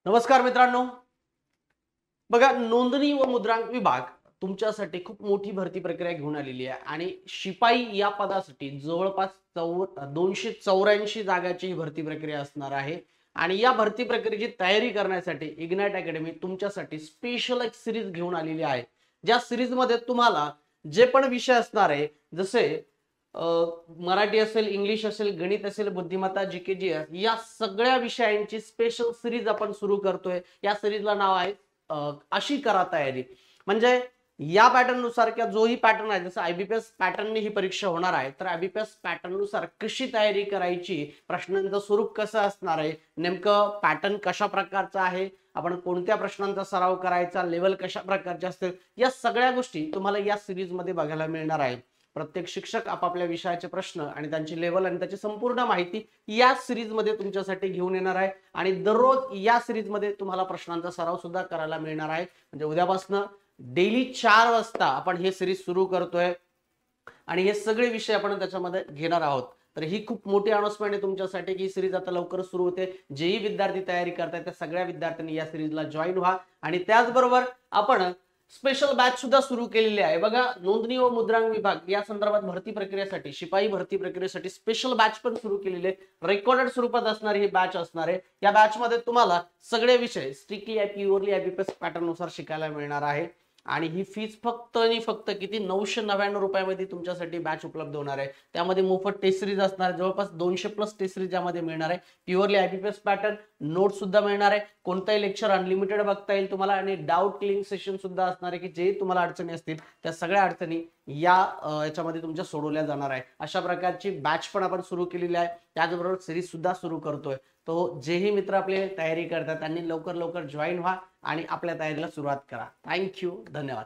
नमस्कार मित्रांनो. बघा, नोंदणी व मुद्रांक विभाग तुमच्यासाठी खूप मोठी भरती प्रक्रिया घेऊन आलेली आहे आणि शिपाई या पदासाठी जवळपास 284 जागाची ही भरती प्रक्रिया असणार आहे. आणि या भरती प्रक्रियेची तयारी करण्यासाठी इग्नाइट अकॅडमी तुमच्यासाठी स्पेशल एक सिरीज घेऊन आलेली आहे. ज्या सिरीज मध्ये तुम्हाला जे पण विषय असणार आहे, जसे मराठी असेल, इंग्लिश असेल, गणित असेल, बुद्धिमत्ता, जीके, जीएस, या सगळ्या विषयांची स्पेशल सिरीज आपण सुरू करतोय. या सिरीजला नाव आहे अशी करा तयारी. म्हणजे या पॅटर्न नुसार किंवा जोही पॅटर्न आहे, जसं आयबीपीएस पॅटर्नने ही परीक्षा होणार आहे, तर आयबीपीएस पॅटर्न नुसार कशी तयारी करायची, प्रश्नांचं स्वरूप कसं असणार आहे, नेमकं पॅटर्न कशा प्रकारचा आहे, आपण कोणत्या प्रश्नांचा सराव करायचा, लेवल कशा प्रकारचे असतील, या सगळ्या गोष्टी तुम्हाला या सिरीज मध्ये बघायला मिळणार आहे. प्रत्येक शिक्षक आपापल्या विषयाचे प्रश्न आणि त्यांची लेवल आणि त्याची संपूर्ण माहिती या सिरीज मध्ये तुमच्यासाठी घेऊन येणार आहे. आणि दररोज या सिरीज मध्ये तुम्हाला प्रश्नांचा सराव सुद्धा करायला मिळणार आहे. म्हणजे उद्यापासून डेली 4 वाजता आपण हे सिरीज सुरू करतोय आणि हे सगळे विषय आपण त्याच्यामध्ये घेणार आहोत. तर ही खूप मोठी अनाउन्समेंट आहे तुमच्यासाठी की ही सिरीज आता लवकरच सुरू होते. जेही विद्यार्थी तयारी करतायत त्या सगळ्या विद्यार्थ्यांनी या सिरीजला जॉईन व्हा. आणि त्याचबरोबर आपण स्पेशल बॅच सुद्धा सुरू केलेली आहे. बघा, नोंदणी व मुद्रांक विभाग या संदर्भात भरती प्रक्रियेसाठी, शिपाई भरती प्रक्रियेसाठी स्पेशल बॅच पण सुरू केलेली आहे. रेकॉर्डेड स्वरूपात असणारी ही बॅच असणार आहे. या बॅच मध्ये तुम्हाला सगळे विषय स्ट्रिक्टली प्युअरली आयबीपीएस पॅटर्न नुसार शिकायला मिळणार आहे. आणि ही फीस फक्त आणि फक्त किती, 999 रुपयामध्ये तुमच्यासाठी बॅच उपलब्ध होणार आहे. त्यामध्ये मोफत टेस्ट सिरीज असणार आहे, जवळपास 200+ टेस्ट सिरीज यामध्ये मिळणार आहे. प्युअरली आयबीपीएस पॅटर्न नोट सुद्धा मिळणार आहे. कोणताही लेक्चर अनलिमिटेड बघता येईल तुम्हाला. आणि डाऊट क्लिअरिंग सेशन सुद्धा असणार आहे की जे तुम्हाला अडचणी असतील त्या सगळ्या अडचणी याच्यामध्ये तुमच्या सोडवल्या जाणार आहे. अशा प्रकारची बॅच पण आपण सुरू केलेली आहे. त्याचबरोबर सिरीज सुद्धा सुरू करतोय. तो जेही मित्र आपले तयारी करतात त्यांनी लवकर लवकर जॉईन व्हा आणि आपल्या तयारीला सुरुवात करा. थँक्यू, धन्यवाद.